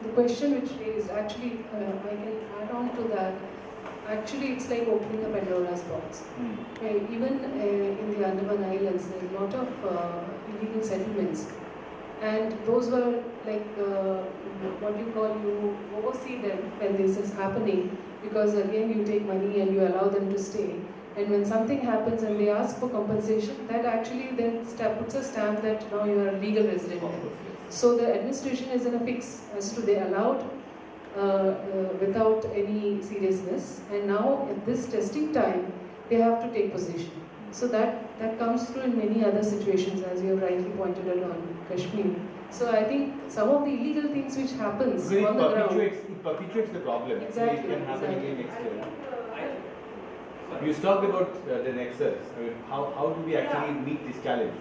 the question which raised, actually, I can add on to that. Actually, it's like opening a Pandora's box. Even in the Andaman Islands, there are a lot of illegal settlements, and those were like what you call, you oversee them when this is happening, because again you take money and you allow them to stay. And when something happens and they ask for compensation, that actually then puts a stamp that now you are a legal resident there. So the administration is in a fix as to they allowed without any seriousness, and now at this testing time they have to take possession. So that comes through in many other situations, as you have rightly pointed out on Kashmir. So I think some of the illegal things which happens on the ground, it perpetuates the problem. Exactly. It can happen Exactly. again next year. You talked about the nexus. I mean, how do we actually meet this challenge?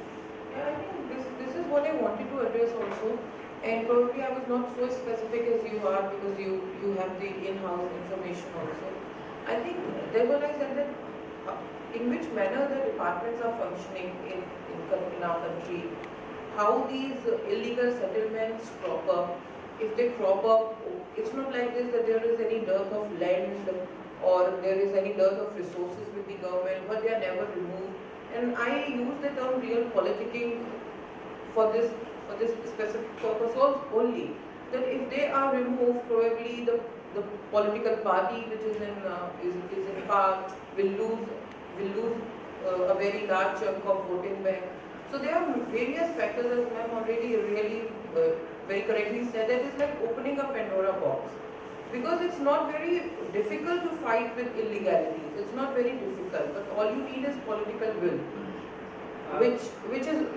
Yeah, I think this is what I wanted to address also. And probably I was not so specific as you are, because you have the in-house information also. I think there was like that in which manner the departments are functioning in our country, how these illegal settlements crop up. If they crop up, it's not like this that there is any dearth of land or there is any dearth of resources with the government, but they are never removed. And I use the term real politicking for this specific purpose only. That if they are removed, probably the political party which is in power will lose a very large chunk of voting bank. So there are various factors, as ma'am already really very correctly said, that it's like opening a Pandora box. Because it's not very difficult to fight with illegalities. It's not very difficult, but all you need is political will, which is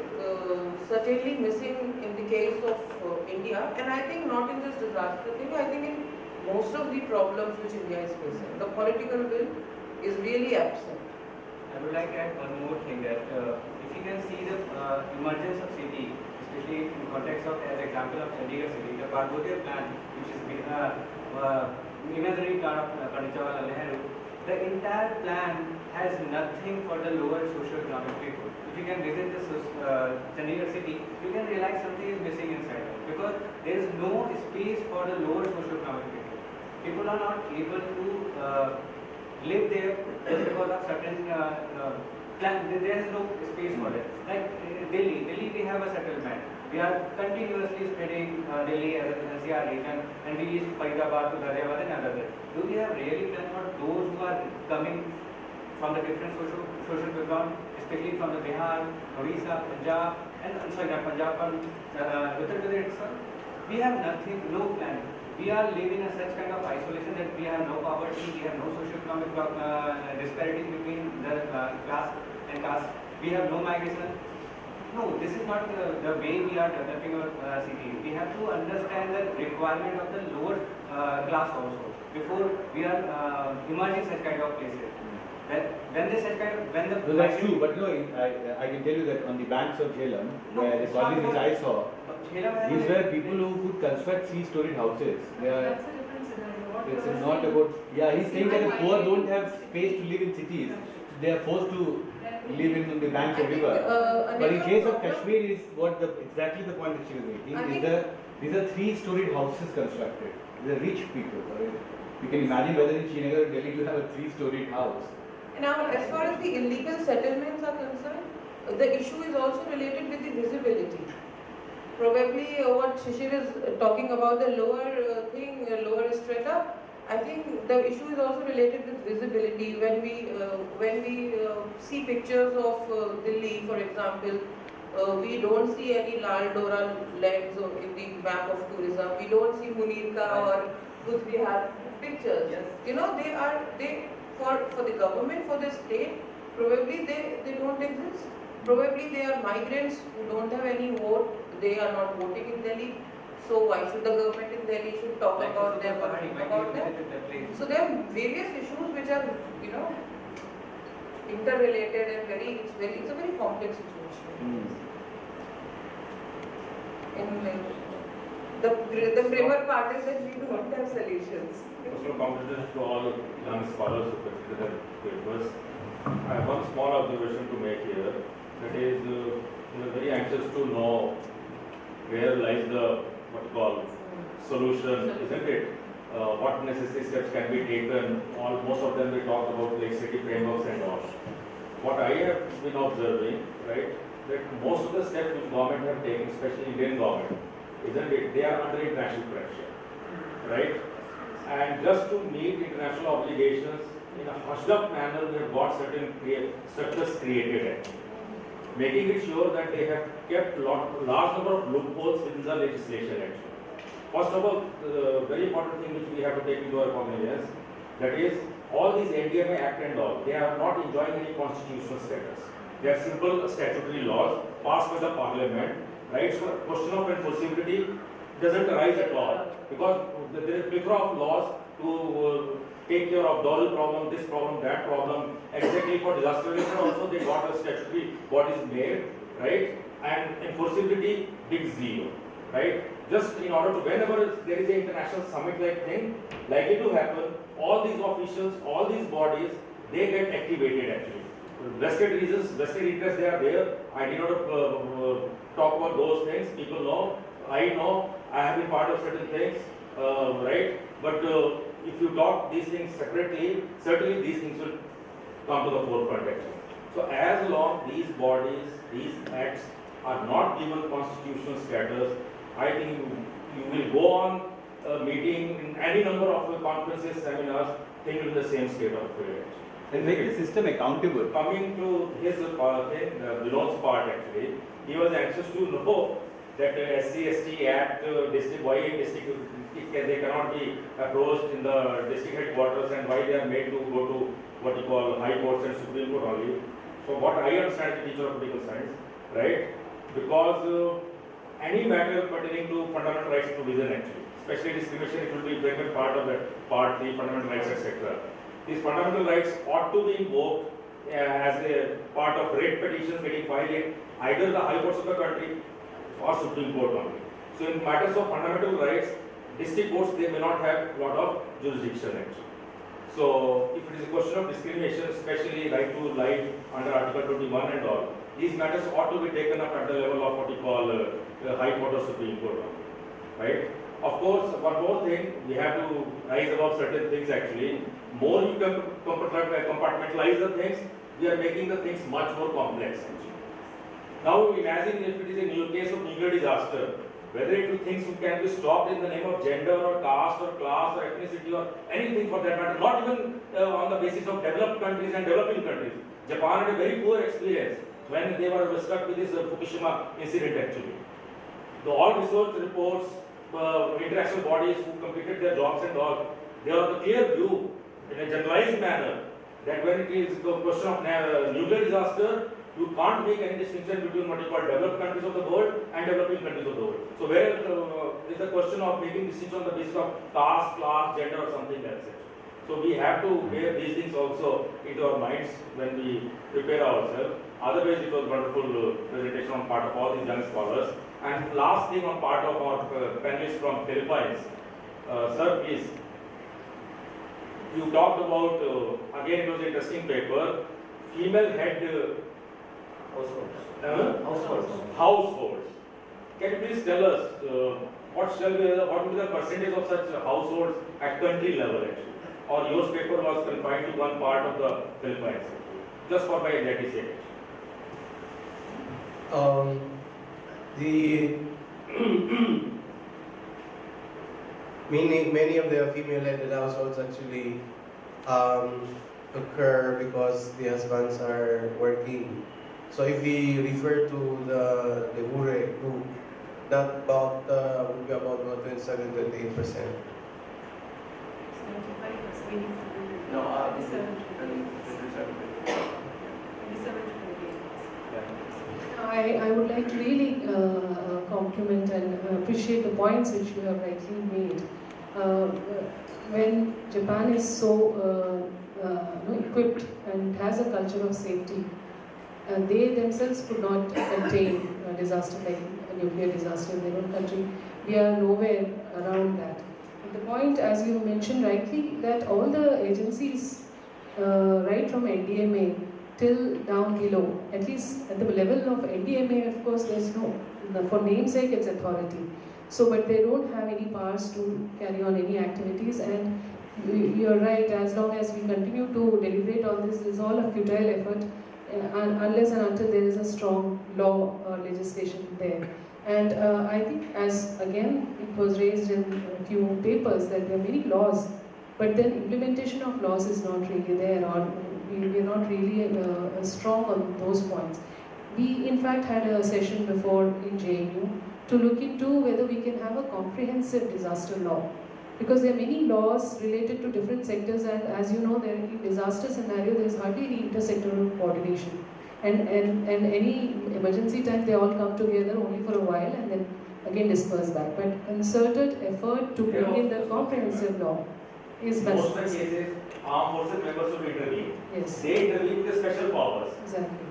certainly missing in the case of India, and I think not in this disaster thing. I think in most of the problems which India is facing, the political will is really absent. I would like to add one more thing, that if you can see the emergence of city, especially in context of, as example of Chandigarh city, the Parbotia plan, which is imaginary plan of Pandit Jawaharlal Nehru, the entire plan has nothing for the lower socio-economic people. If you can visit this Chandigarh city, you can realize something is missing inside, because there is no space for the lower socio-economic people. People are not able to live there just because of certain plan. There is no space for it. Like Delhi, we have a settlement. We are continuously spreading Delhi as an NCR region, and we reach Faridabad to Ghaziabad and other. Do we have really planned for those who are coming from the different social background, especially from the Bihar, Odisha, Punjab, and sorry, not Punjab, from Uttar Pradesh itself? We have nothing, no plan. We are living in such kind of isolation that we have no poverty, we have no socio-economic disparity between the class and caste. We have no migration. No, this is not the way we are developing our city. We have to understand the requirement of the lower class also before we are emerging such kind of places. No, that's true, but no, I can tell you that on the banks of Jhelum, where the colony which I saw, these were people who could construct 3-storied houses. That's a different scenario. It's not about, he's saying that the poor don't have space to live in cities. They are forced to live in the banks of river. But in case of Kashmir, is exactly the point that she was making. These are 3-storied houses constructed. These are rich people. You can imagine whether in Srinagar or Delhi you have a 3-storied house. Now, as far as the illegal settlements are concerned, the issue is also related with the visibility. Probably what Shishir is talking about, the lower strata, I think the issue is also related with visibility. When we see pictures of Delhi, for example, we don't see any Lal Dora lands in the map of tourism. We don't see Munirka or Kuch Bihar pictures. Yes. You know, they for the government, for the state, probably they don't exist. Probably they are migrants who don't have any vote. They are not voting in Delhi. So why should the government in Delhi should talk about them or think about them? So there are various issues which are, interrelated and it's a very complex situation. And the grimmer part is that we don't have solutions. Also, congratulations to all young scholars who completed their papers. I have one small observation to make here. That is, we are very anxious to know where lies the solution, isn't it? What necessary steps can be taken? Most of them we talk about like city frameworks and all. What I have been observing, right, that most of the steps which government have taken, especially Indian government, isn't it? They are under international pressure, right? And just to meet international obligations in a hushed up manner, we have got certain structures created, making it sure that they have kept large number of loopholes within the legislation actually. First of all, the very important thing which we have to take into our cognizance, that is, all these NDMA Act and all, they are not enjoying any constitutional status. They are simple statutory laws passed by the parliament, right? So question of enforceability doesn't arise at all, because there is a plethora of laws to take care of dollar problem, this problem, that problem. Exactly for disaster relief also they got a statutory bodies made, right? And enforceability big zero, right? Just in order to, whenever there is an international summit like thing likely to happen, all these officials, all these bodies, they get activated actually. Vested reasons, vested interests, they are there. I did not talk about those things. People know, I know, I have been part of certain things, right? But if you talk these things separately, certainly these things will come to the forefront actually. So as long these bodies, these acts are not given constitutional status, I think you will go on meeting in any number of conferences, seminars, think in the same state of affairs. And make the system accountable. Coming to his thing, Vinod's part actually, he was anxious to know that SC/ST Act, district, why district, they cannot be approached in the district headquarters and why they are made to go to what you call high courts and Supreme Court only. So what I understand as a teacher of political science, right? Because any matter pertaining to fundamental rights provision actually, especially discrimination, it will be very much part of that part 3, fundamental rights, etc. These fundamental rights ought to be invoked as a part of writ petitions getting filed in either the high courts of the country or Supreme Court only. So in matters of fundamental rights, district courts, they may not have a lot of jurisdiction actually. So if it is a question of discrimination, especially right to life under Article 21 and all, these matters ought to be taken up at the level of what you call High Court or Supreme Court only, right? Of course, one more thing, we have to rise above certain things actually. More you can compartmentalize the things, we are making the things much more complex actually. Now imagine if it is a new case of nuclear disaster, whether it things can be stopped in the name of gender or caste or class or ethnicity or anything for that matter, not even on the basis of developed countries and developing countries. Japan had a very poor experience when they were stuck with this Fukushima incident actually. All research reports, international bodies who completed their jobs and all, they are of the clear view in a generalized manner that when it is the question of nuclear disaster, you can't make any distinction between what you call developed countries of the world and developing countries of the world. So where is the question of making decisions on the basis of caste, class, gender or something else. So we have to bear these things also into our minds when we prepare ourselves. Otherwise it was wonderful presentation on part of all these young scholars. And last thing on part of our panelists from Philippines. Sir, please. You talked about, again it was an interesting paper, female head households. Can you please tell us what would be the percentage of such households at country level actually? Or your paper was confined to one part of the Philippines? Just for my identity's sake. The many of the female-headed households actually occur because the husbands are working. So if we refer to the Hure group, that would be about 27 to 28%. No, 27 I would like to really compliment and appreciate the points which you have rightly made. When Japan is so equipped and has a culture of safety, they themselves could not contain a disaster like a nuclear disaster in their own country. We are nowhere around that. But the point, as you mentioned rightly, that all the agencies, right from NDMA till down below, at least at the level of NDMA, of course, there's no, for namesake, it's authority. So, but they don't have any powers to carry on any activities, and you're right, as long as we continue to deliberate on this, it's all a futile effort unless and until there is a strong law or legislation there. And I think, as again it was raised in a few papers, that there are many laws, but then implementation of laws is not really there, or we're not really strong on those points. We in fact had a session before in JNU to look into whether we can have a comprehensive disaster law, because there are many laws related to different sectors, and as you know, there in disaster scenario there is hardly any intersectoral coordination, and any emergency time they all come together only for a while and then again disperse back. But concerted effort to bring in the comprehensive law is best. Most of the cases, armed forces members will intervene. Yes. They intervene with the special powers. Exactly.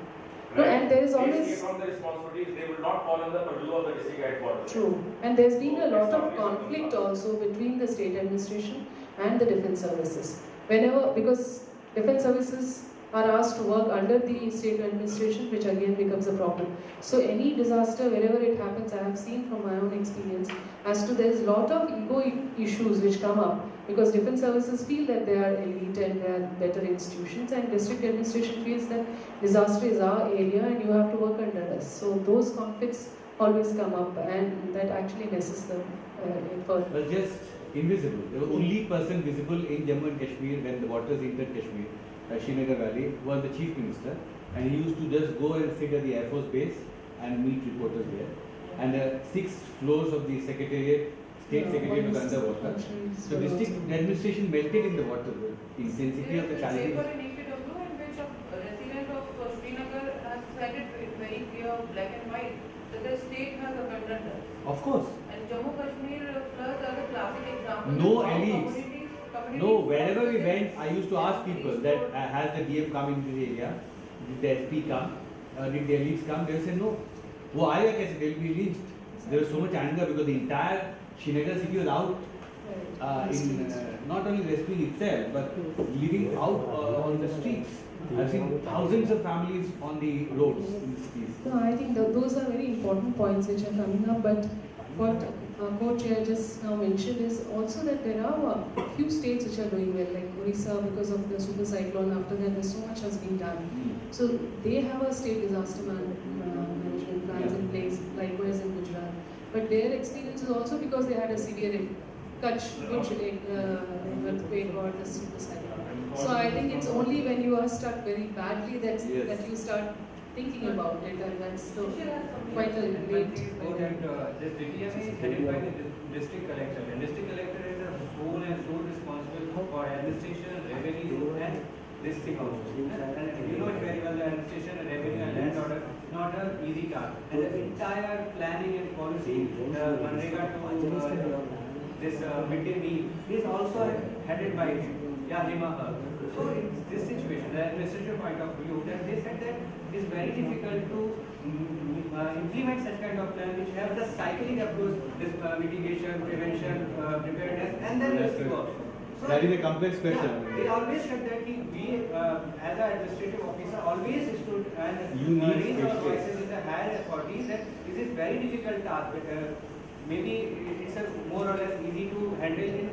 No, and there is They always escape from the responsibilities. They will not fall in the purview of the district headquarters. true, and there's been a lot of conflict also between the state administration and the defense services. Whenever, because defense services are asked to work under the state administration, which again becomes a problem. So any disaster, wherever it happens, I have seen from my own experience, as to there's a lot of ego issues which come up, because defense services feel that they are elite and they are better institutions, and district administration feels that disaster is our area and you have to work under us. So those conflicts always come up, and that actually messes the effort. Was just invisible. The only person visible in Jammu and Kashmir when the waters entered Kashmir, Srinagar Valley, was the Chief Minister, and he used to just go and sit at the Air Force base and meet reporters there. And the 6 floors of the Secretariat, State Secretariat was underwater. So district administration melted in the water. The intensity of the There is a challenges. paper in EPW in which a resident of Srinagar has said it very clear, black and white, that the state has abandoned us. Of course. And Jammu Kashmir floods are the classic example. No of how elites. communities No, wherever we went, I used to ask people that has the DF come into the area, did the SP come, did the elites come? They say no. वो आएगा कैसे? They will be lynched. There was so much anger because the entire Srinagar city was out in not only rescuing itself but living out on the streets. I've seen thousands of families on the roads in the cities. No, I think those are very important points which are coming up, but what co-chair just now mentioned is also that there are a few states which are doing well, like Orissa, because of the super cyclone. After that, there's so much has been done. So they have a state disaster management plans in place, likewise in Gujarat. But their experience is also because they had a severe Kutch earthquake or the super cyclone. So I think it's only when you are stuck very badly that you start thinking about it, and that's quite a late. This DTM is headed by the district collector, and district collector is the sole responsible for administration, revenue, and this thing also. And you know it very well, the administration, revenue, and land order not an easy task. And the entire planning and policy, the Manrega to this midday meal is also headed by him. So in this situation, the administrative point of view, that they said that it is very difficult to implement such kind of plan which have the cyclic approach, this mitigation, prevention, preparedness, and then rescue also. So that is a complex question. Yeah, they always said that we, as an administrative officer, always stood and raised our voices in the higher authorities that this is very difficult task. But, maybe it's a more or less easy to handle in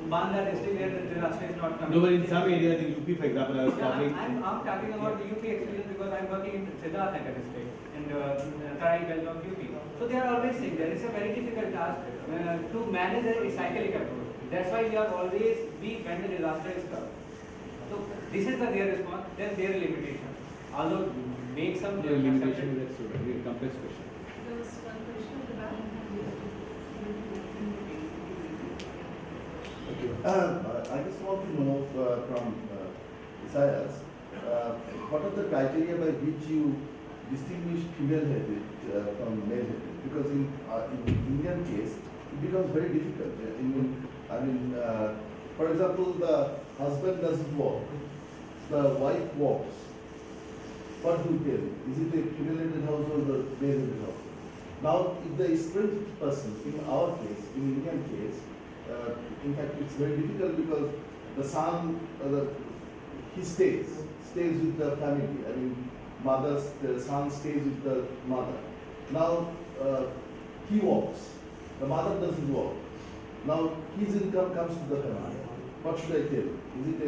Banda district where the disaster is not coming. No, but in some areas, in UP, for example, I was talking. I'm talking about the UP experience because I'm working in Siddharthnagar district and Tarai belt of UP. So they are always saying that it's a very difficult task to manage a cyclic approach. That's why we are always weak when the disaster is come. So this is their response, then their limitation. Although make some Limitation, that's a very complex question. There was one question at the back. I just want to know from Isaias, what are the criteria by which you distinguish female-headed from male-headed? Because in Indian case, it becomes very difficult. For example, the husband doesn't work, the wife works. What do you tell? Is it a female-headed household or male-headed household? Now, if the estranged person, in our case, in Indian case, in fact, it's very difficult because the son, he stays with the family. The son stays with the mother. Now, he walks. The mother doesn't walk. Now his income comes to the family. What should I tell? Is it a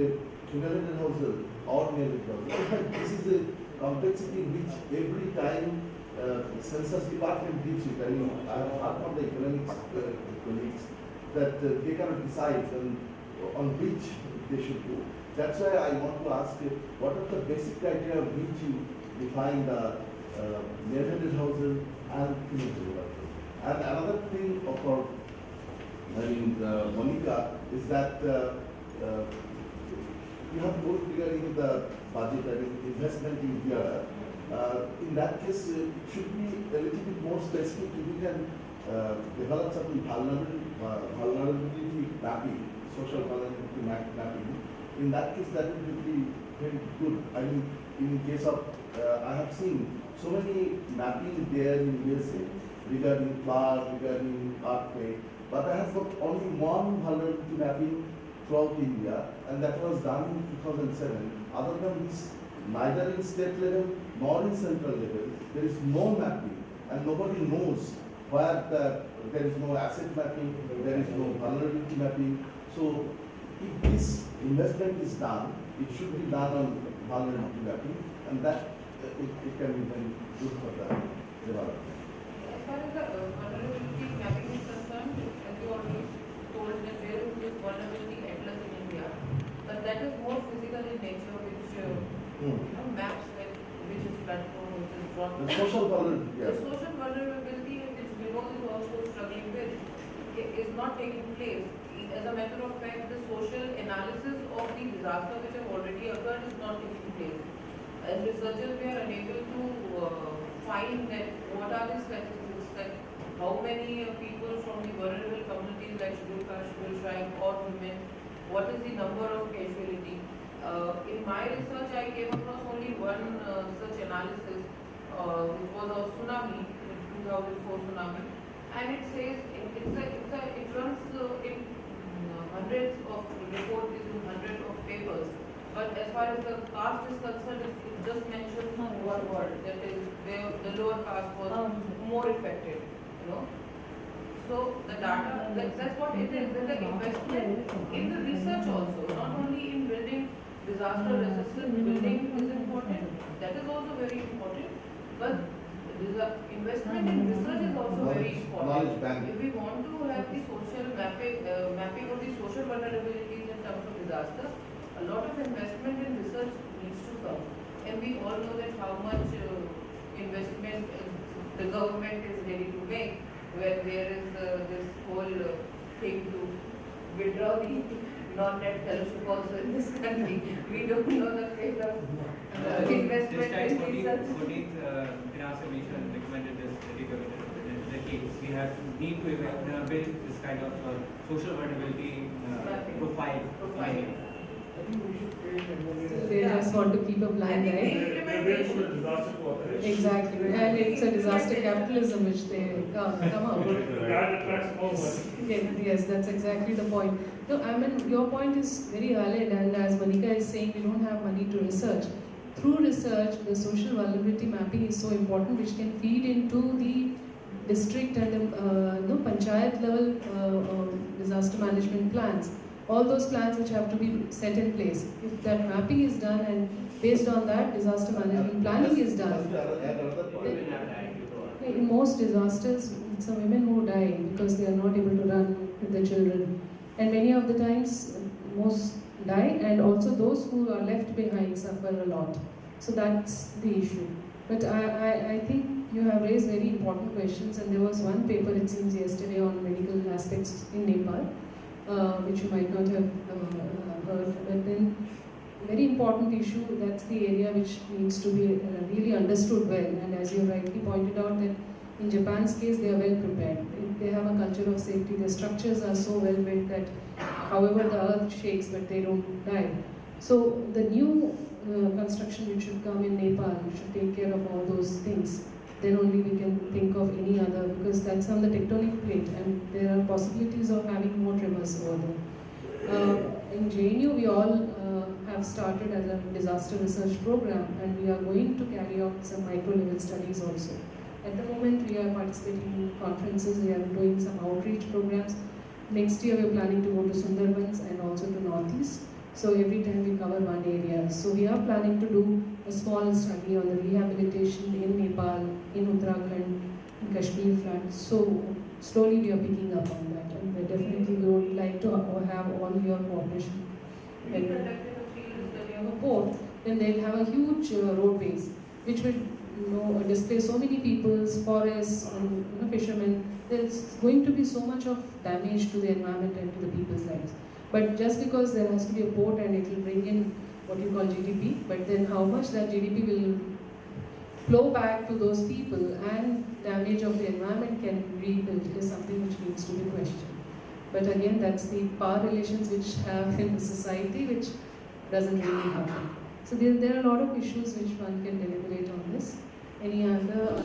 female-headed household or male-headed household? In fact, this is a complexity which every time census department gives it. I mean, I have heard from the economics colleagues that they cannot decide on which they should go. That's why I want to ask you, what are the basic criteria of which you define the male-headed household and female-headed household? And another thing about, Monica, is that you have both regarding the budget and investment in here. In that case, it should be a little bit more specific. If you can develop some vulnerability mapping, social vulnerability mapping. In that case, that would be very good. I mean, in case of, I have seen so many mapping there in USA regarding flood, regarding earthquake, but I have got only one vulnerability mapping throughout India, and that was done in 2007. Other than this, neither in state level nor in central level, there is no mapping, and nobody knows where there is no asset mapping, there is no vulnerability mapping. So, if this investment is done, it should be done on vulnerability mapping, and that it can be very good for the development. As far as the vulnerability mapping is concerned, as you already told, that there is this vulnerability atlas in India, but that is more physical in nature, which maps which is platform, which is drawn. The social vulnerability. The social vulnerability, which Vinod is also struggling with, is not taking place. As a matter of fact, the social analysis of the disaster which have already occurred is not taking place. As researchers, we are unable to find that what are the statistics, that how many people from the vulnerable communities like scheduled caste, scheduled tribe or women, what is the number of casualty. In my research, I came across only one such analysis, which was of tsunami, the 2004 tsunami, and it says it runs in hundreds of reports, in hundreds of papers. But as far as the caste is concerned, it just mentions one word, that is the lower caste was more affected. So the data, that's what it is. That the investment in the research also, not only in building disaster resistant building is important, that is also very important, but investment in research is also very important. If we want to have the social mapping of the social vulnerabilities in terms of disaster, a lot of investment in research needs to come. And we all know that how much investment the government is ready to make when there is this whole thing to withdraw the non-net fellowship also in this country. We don't know the rate of investment in research. 14th Finance Commission recommended this the case. We have need to build this kind of social vulnerability profile. I think we should create They just want to keep a blind eye. Exactly, and it's a disaster capitalism which they come up. Yes, that's exactly the point. No, I mean, your point is very valid, and as Monica is saying, we don't have money to research. Through research, the social vulnerability mapping is so important, which can feed into the district and the panchayat level disaster management plans. All those plans which have to be set in place. If that mapping is done and based on that disaster management planning is done. In most disasters, it's the women who die because they are not able to run with the children. And many of the times, most die, and also those who are left behind suffer a lot. So that's the issue. But I think you have raised very important questions, and there was one paper, it seems, yesterday on medical aspects in Nepal, which you might not have heard. But then, very important issue, that's the area which needs to be really understood well. And as you rightly pointed out, that in Japan's case, they are well prepared. They have a culture of safety. Their structures are so well built that however the earth shakes, but they don't die. So the new construction which should come in Nepal should take care of all those things. Then only we can think of any other, because that's on the tectonic plate, and there are possibilities of having more tremors over there. In JNU, we all have started as a disaster research program, and we are going to carry out some micro-level studies also. At the moment, we are participating in conferences, we are doing some outreach programs. Next year, we are planning to go to Sundarbans and also to Northeast. So every time we cover one area. So we are planning to do a small study on the rehabilitation in Nepal, in Uttarakhand, in Kashmir flood. So slowly we are picking up on that, and we definitely would like to have all your cooperation. When we have a port, then they'll have a huge roadways, which will displace so many people's forests and fishermen. There's going to be so much of damage to the environment and to the people's lives. But just because there has to be a port and it will bring in what you call GDP, but then how much that GDP will flow back to those people and damage of the environment can be rebuilt is something which needs to be questioned. But again, that's the power relations which have in the society, which doesn't really happen. So there are a lot of issues which one can deliberate on this. Any other?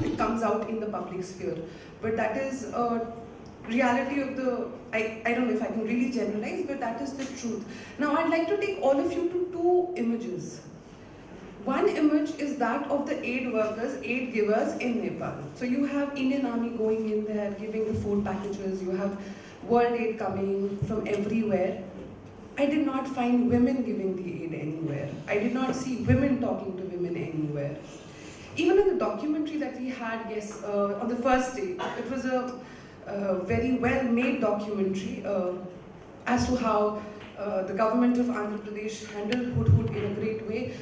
It comes out in the public sphere, but that is a reality of the, I don't know if I can really generalize, but that is the truth. Now I'd like to take all of you to two images. One image is that of the aid workers, aid givers in Nepal. So you have Indian Army going in there, giving the food packages, you have World Aid coming from everywhere. I did not find women giving the aid anywhere. I did not see women talking to women anywhere. Even in the documentary that we had, yes, on the first day, it was a very well-made documentary as to how the government of Andhra Pradesh handled Hudhud in a great way.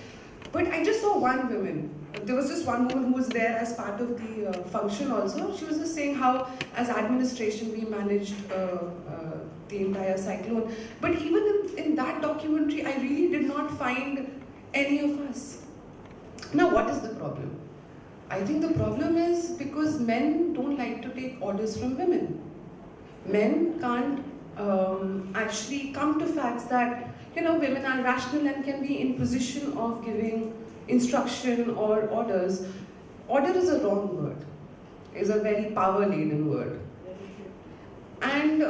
But I just saw one woman. There was just one woman who was there as part of the function also. She was just saying how, as administration, we managed the entire cyclone. But even in that documentary, I really did not find any of us. Now, what is the problem? I think the problem is because men don't like to take orders from women. Men can't actually come to facts that women are rational and can be in position of giving instruction or orders. Order is a wrong word. It's a very power-laden word. And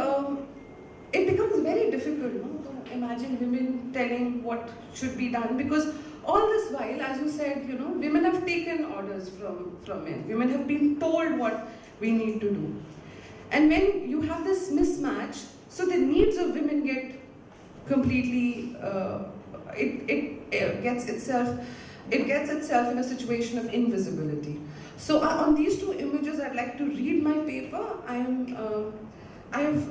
it becomes very difficult to imagine women telling what should be done, because all this while, as you said, women have taken orders from men. Women have been told what we need to do. And when you have this mismatch, so the needs of women get completely, it gets itself in a situation of invisibility. So on these two images, I'd like to read my paper.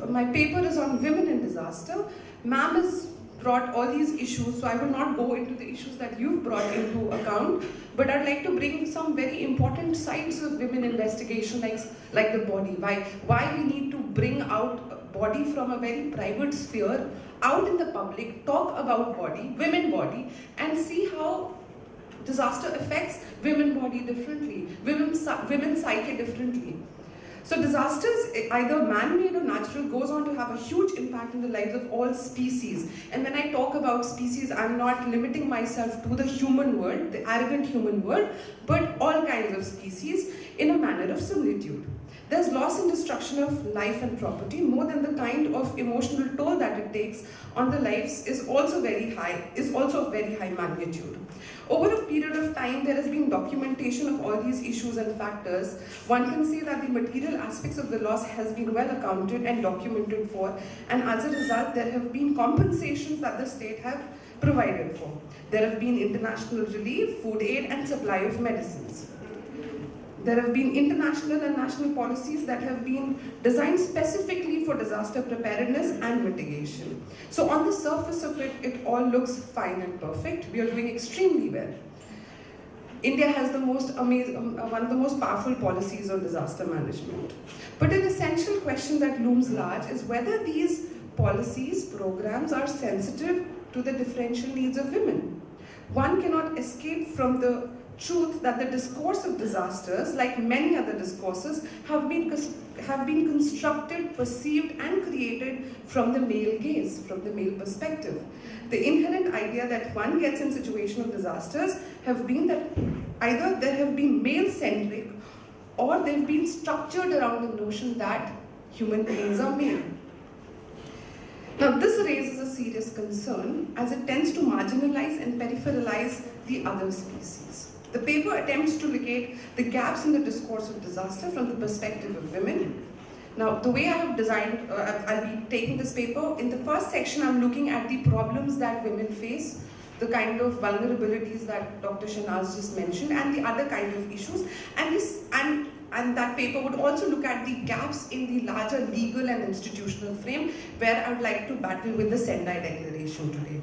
My paper is on women in disaster. Ma'am has brought all these issues, so I will not go into the issues that you've brought into account, but I'd like to bring some very important sides of women investigation, like the body. Why we need to bring out body from a very private sphere out in the public, talk about body, women body, and see how disaster affects women body differently, women's psyche differently. So disasters, either man-made or natural, goes on to have a huge impact in the lives of all species. And when I talk about species, I'm not limiting myself to the human world, the arrogant human world, but all kinds of species in a manner of similitude. There's loss and destruction of life and property. More than the kind of emotional toll that it takes on the lives is also very high, of very high magnitude. Over a period of time, there has been documentation of all these issues and factors. One can say that the material aspects of the loss has been well accounted and documented for, and as a result, there have been compensations that the state have provided for. There have been international relief, food aid, and supply of medicines. There have been international and national policies that have been designed specifically for disaster preparedness and mitigation. So on the surface of it, it all looks fine and perfect. We are doing extremely well. India has the most amazing, one of the most powerful policies on disaster management. But an essential question that looms large is whether these policies, programs are sensitive to the differential needs of women. One cannot escape from the truth that the discourse of disasters, like many other discourses, have been constructed, perceived, and created from the male gaze, from the male perspective. The inherent idea that one gets in situation of disasters have been that either there have been male-centric or they've been structured around the notion that human beings are male. Now, this raises a serious concern as it tends to marginalize and peripheralize the other species. The paper attempts to locate the gaps in the discourse of disaster from the perspective of women. Now, the way I have designed, I'll be taking this paper, in the first section I'm looking at the problems that women face, the kind of vulnerabilities that Dr. Shahnaz just mentioned, and the other kind of issues. And that paper would also look at the gaps in the larger legal and institutional frame, where I would like to battle with the Sendai Declaration today.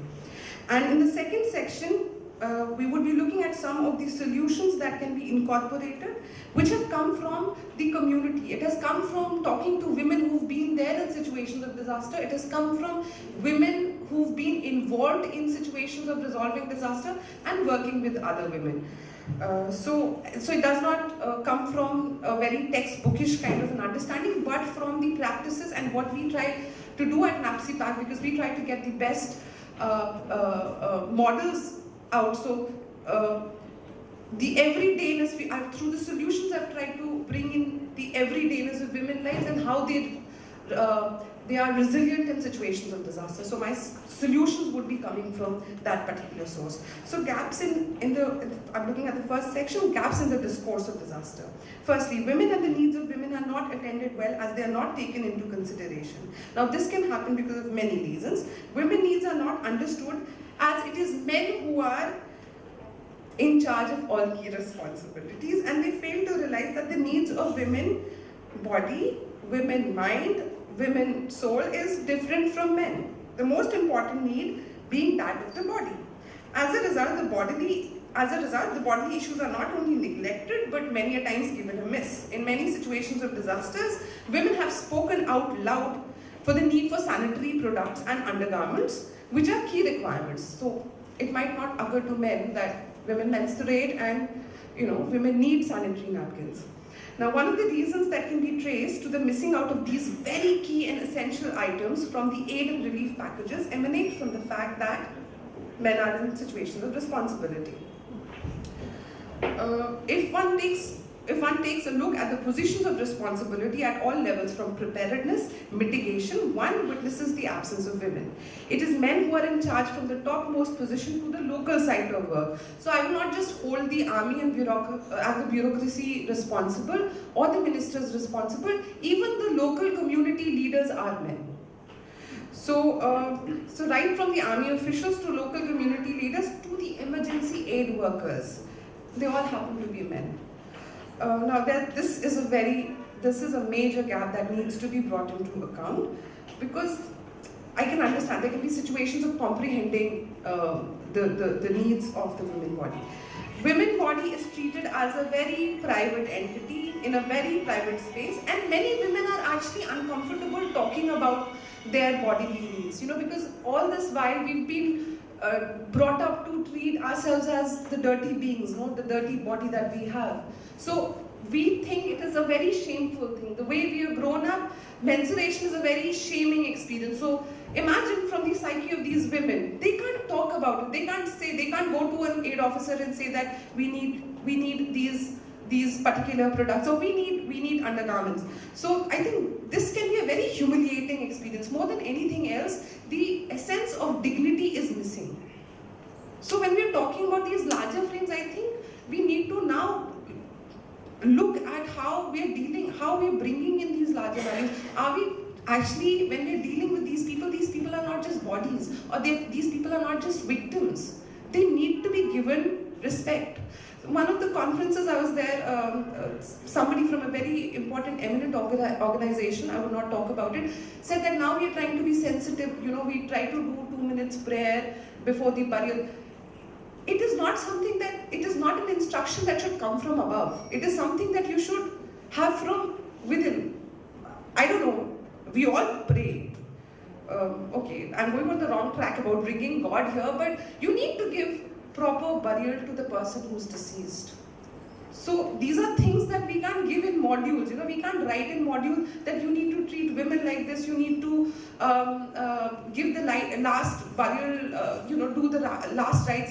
And in the second section, we would be looking at some of the solutions that can be incorporated, which have come from the community. It has come from talking to women who've been there in situations of disaster. It has come from women who've been involved in situations of resolving disaster and working with other women. So it does not come from a very textbookish kind of an understanding, but from the practices and what we try to do at NAPSIPAC, because we try to get the best models out. So the everydayness, through the solutions I've tried to bring in the everydayness of women's lives and how they are resilient in situations of disaster. So my solutions would be coming from that particular source. So gaps I'm looking at the first section, gaps in the discourse of disaster. Firstly, women and the needs of women are not attended well as they are not taken into consideration. Now this can happen because of many reasons. Women's needs are not understood as it is men who are in charge of all key responsibilities, and they fail to realize that the needs of women body, women mind, women soul is different from men. The most important need being that of the body. As a result, the bodily issues are not only neglected but many a times given a miss. In many situations of disasters, women have spoken out loud for the need for sanitary products and undergarments, which are key requirements. So it might not occur to men that women menstruate and women need sanitary napkins. Now, one of the reasons that can be traced to the missing out of these very key and essential items from the aid and relief packages emanate from the fact that men are in situations of responsibility. If one takes a look at the positions of responsibility at all levels, from preparedness, mitigation, one witnesses the absence of women. It is men who are in charge from the topmost position to the local site of work. So I will not just hold the army and the bureaucracy responsible or the ministers responsible. Even the local community leaders are men. So right from the army officials to local community leaders to the emergency aid workers, they all happen to be men. Now this is a major gap that needs to be brought into account, because I can understand there can be situations of comprehending the needs of the women body. Women body is treated as a very private entity in a very private space, and many women are actually uncomfortable talking about their bodily needs, because all this while we've been brought up to treat ourselves as the dirty beings, the dirty body that we have. So we think it is a very shameful thing. The way we have grown up, menstruation is a very shaming experience. So imagine from the psyche of these women, they can't talk about it. They can't go to an aid officer and say that we need these particular products, or we need undergarments. So I think this can be a very humiliating experience. More than anything else, the essence of dignity is missing. So when we're talking about these larger frames, I think we need to now look at how we're bringing in these larger values. Are we actually, when we're dealing with these people are not just bodies, or these people are not just victims. They need to be given respect. One of the conferences I was there, somebody from a very important, eminent organization, I will not talk about it, said that now we are trying to be sensitive, we try to do 2 minutes prayer before the burial. It is not an instruction that should come from above. It is something that you should have from within. I don't know, we all pray. Okay, I'm going on the wrong track about bringing God here, but you need to give proper burial to the person who's deceased. So these are things that we can't give in modules. We can't write in modules that you need to treat women like this. You need to give the last burial. Do the last rites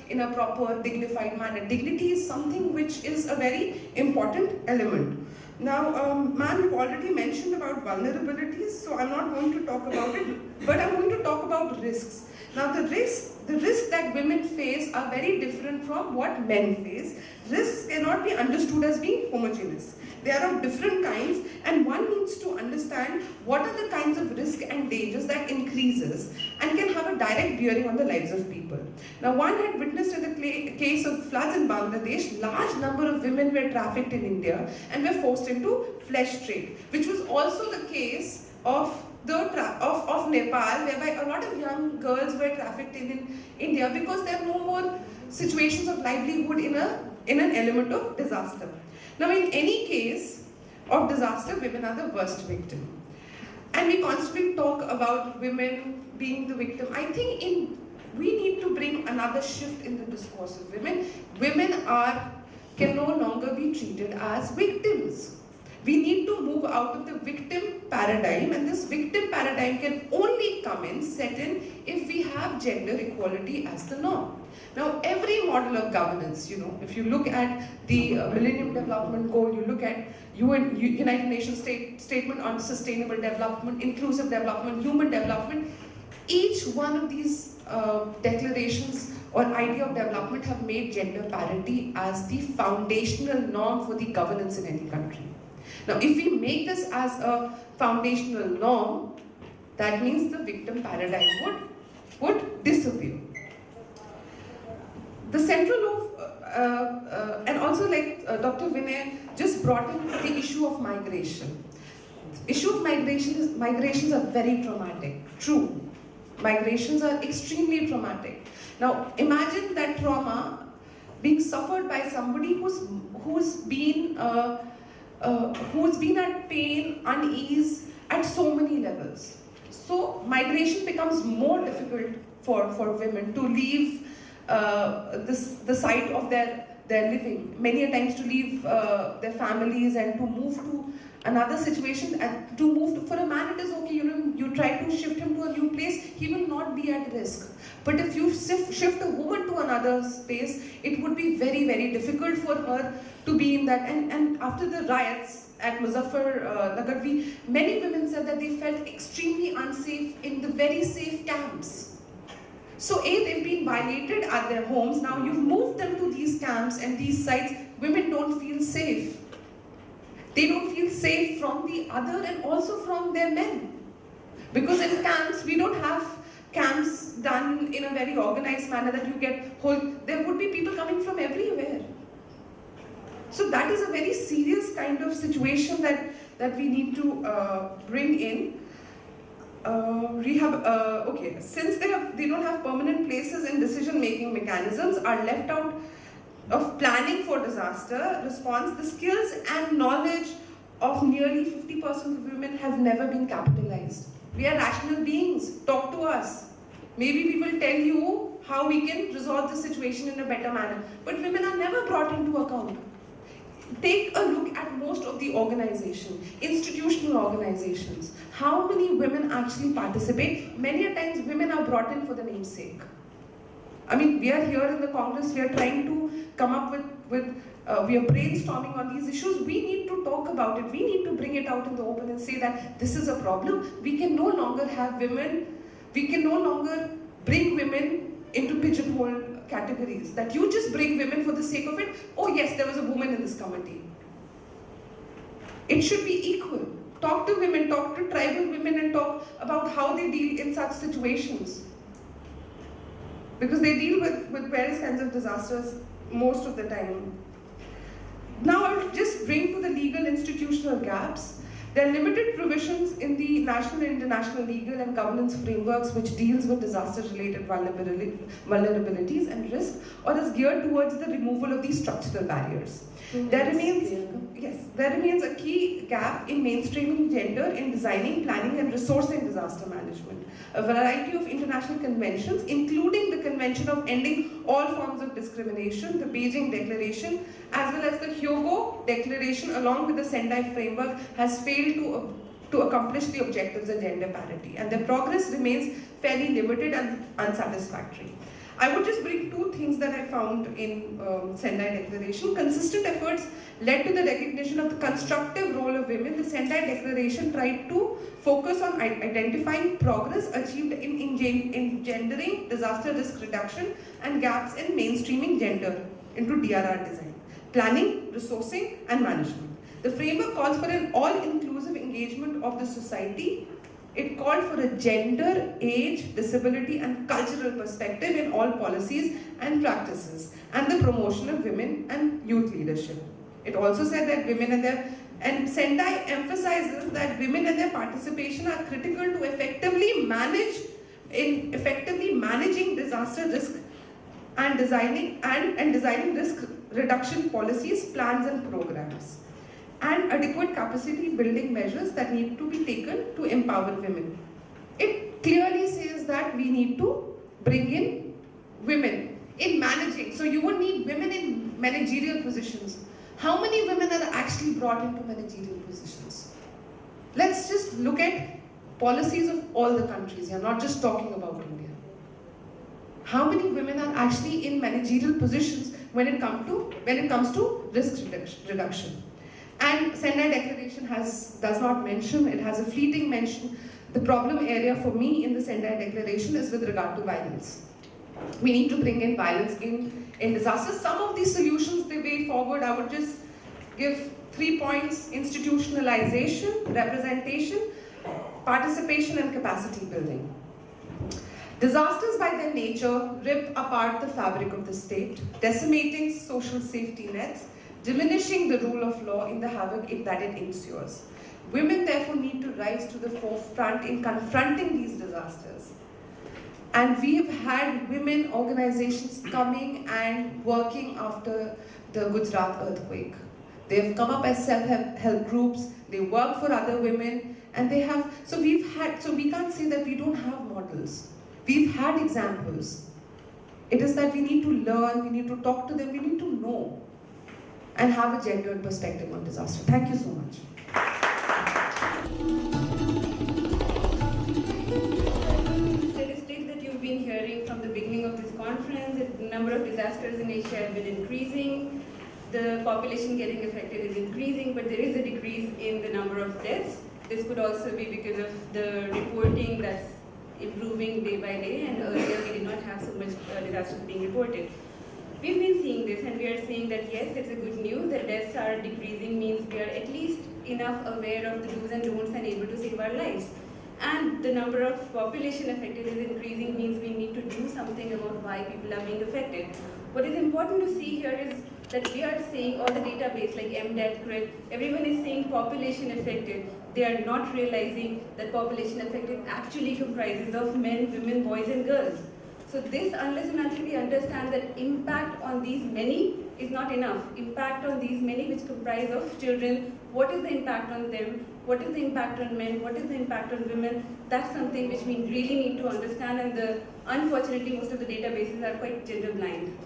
in a proper, dignified manner. Dignity is something which is a very important element. Now, ma'am, you've already mentioned about vulnerabilities, so I'm not going to talk about it, but I'm going to talk about risks. Now, the risks that women face are very different from what men face. Risks cannot be understood as being homogeneous. They are of different kinds, and one needs to understand what are the kinds of risk and dangers that increases and can have a direct bearing on the lives of people. Now, one had witnessed in the case of floods in Bangladesh, large number of women were trafficked in India and were forced into flesh trade, which was also the case of Nepal, whereby a lot of young girls were trafficked in India because there are no more situations of livelihood in an element of disaster. Now, in any case of disaster, women are the worst victim. And we constantly talk about women being the victim. I think we need to bring another shift in the discourse of women. Women can no longer be treated as victims. We need to move out of the victim paradigm, and this victim paradigm can only set in if we have gender equality as the norm. Now, every model of governance, if you look at the Millennium Development Goal, you look at United Nations Statement on Sustainable Development, Inclusive Development, Human Development, each one of these declarations or idea of development have made gender parity as the foundational norm for the governance in any country. Now, if we make this as a foundational norm, that means the victim paradigm would disappear. The central of, and also like Dr. Vinay just brought in the issue of migration. Issue of migrations are very traumatic, true. Migrations are extremely traumatic. Now, imagine that trauma being suffered by somebody who's been at pain, unease at so many levels. So migration becomes more difficult for women to leave the site of their living. Many a times to leave their families and to move to another situation. And to move for a man, it is okay. You try to shift him to a new place, he will not be at risk. But if you shift a woman to another space, it would be very, very difficult for her to be in that. And after the riots at Muzaffarnagar, many women said that they felt extremely unsafe in the very safe camps. So they've been violated at their homes. Now you've moved them to these camps and these sites. Women don't feel safe. They don't feel safe from the other and also from their men. Because in camps, we don't have camps done in a very organized manner that you get there would be people coming from everywhere. So that is a very serious kind of situation that we need to bring in. Okay, since they don't have permanent places in decision-making mechanisms, are left out of planning for disaster response, the skills and knowledge of nearly 50% of women have never been capitalized. We are rational beings. Talk to us. Maybe we will tell you how we can resolve the situation in a better manner. But women are never brought into account. Take a look at most of the organizations, institutional organizations. How many women actually participate? Many a times women are brought in for the namesake. I mean, we are here in the Congress, we are trying to come up with we are brainstorming on these issues. We need to talk about it. We need to bring it out in the open and say that this is a problem. We can no longer have women, we can no longer bring women into pigeonhole categories. That you just bring women for the sake of it. Oh yes, there was a woman in this committee. It should be equal. Talk to women, talk to tribal women and talk about how they deal in such situations. Because they deal with various kinds of disasters most of the time. Now I'll just bring to the legal institutional gaps. There are limited provisions in the national and international legal and governance frameworks which deals with disaster-related vulnerabilities and risk, or is geared towards the removal of these structural barriers. There remains a key gap in mainstreaming gender in designing, planning and resourcing disaster management. A variety of international conventions, including the Convention of Ending All Forms of Discrimination, the Beijing Declaration, as well as the Hyogo Declaration, along with the Sendai Framework, has failed to accomplish the objectives of gender parity, and their progress remains fairly limited and unsatisfactory. I would just bring two things that I found in Sendai Declaration. Consistent efforts led to the recognition of the constructive role of women. The Sendai Declaration tried to focus on identifying progress achieved in engendering disaster risk reduction and gaps in mainstreaming gender into DRR design, planning, resourcing, and management. The framework calls for an all-inclusive engagement of the society. It called for a gender, age, disability, and cultural perspective in all policies and practices, and the promotion of women and youth leadership. It also said that and Sendai emphasizes that women and their participation are critical to effectively managing disaster risk and designing risk reduction policies, plans, and programs, and adequate capacity building measures that need to be taken to empower women. It clearly says that we need to bring in women in managing. So you would need women in managerial positions. How many women are actually brought into managerial positions? Let's just look at policies of all the countries here, not just talking about India. How many women are actually in managerial positions when it comes to risk reduction? And Sendai Declaration does not mention, it has a fleeting mention. The problem area for me in the Sendai Declaration is with regard to violence. We need to bring in violence in disasters. Some of these solutions, the way forward, I would just give 3 points: institutionalization, representation, participation, and capacity building. Disasters by their nature rip apart the fabric of the state, decimating social safety nets, diminishing the rule of law in the havoc that it ensures. Women therefore need to rise to the forefront in confronting these disasters. And we have had women organizations coming and working after the Gujarat earthquake. They have come up as self-help groups, they work for other women, and they have, so we can't say that we don't have models. We've had examples. It is that we need to learn, we need to talk to them, we need to know, and have a gendered perspective on disaster. Thank you so much. Statistics that you've been hearing from the beginning of this conference, the number of disasters in Asia have been increasing, the population getting affected is increasing, but there is a decrease in the number of deaths. This could also be because of the reporting that's improving day by day, and earlier we did not have so much disasters being reported. We've been seeing this, and we are saying that yes, it's a good news that deaths are decreasing, means we are at least enough aware of the do's and don'ts and able to save our lives. And the number of population affected is increasing, means we need to do something about why people are being affected. What is important to see here is that we are saying all the database like MDAT, CRIT, everyone is saying population affected. They are not realizing that population affected actually comprises of men, women, boys, and girls. So this, unless and until we understand that impact on these many is not enough. Impact on these many which comprise of children, what is the impact on them, what is the impact on men, what is the impact on women, that's something which we really need to understand, and unfortunately most of the databases are quite gender blind.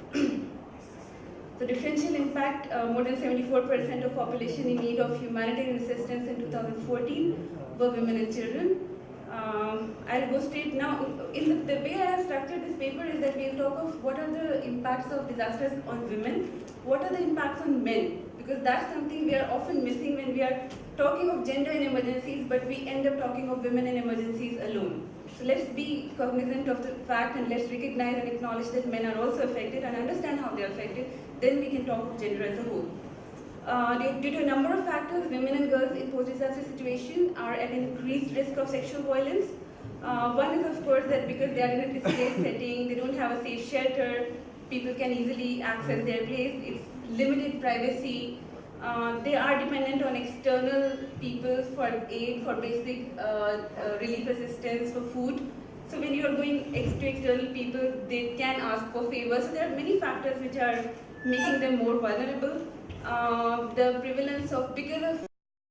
The differential impact, more than 74% of population in need of humanitarian assistance in 2014 were women and children. I'll go straight now. In the way I have structured this paper is that we'll talk of what are the impacts of disasters on women, what are the impacts on men, because that's something we are often missing when we are talking of gender in emergencies, but we end up talking of women in emergencies alone. So let's be cognizant of the fact, and let's recognize and acknowledge that men are also affected and understand how they are affected. Then we can talk of gender as a whole. Due to a number of factors, women and girls in post-disaster situation are at an increased risk of sexual violence. One is of course that because they are in a displaced setting, they don't have a safe shelter, people can easily access their place, it's limited privacy, they are dependent on external people for aid, for basic relief assistance, for food. So when you are going to external people, they can ask for favors. So there are many factors which are making them more vulnerable. The prevalence of, because of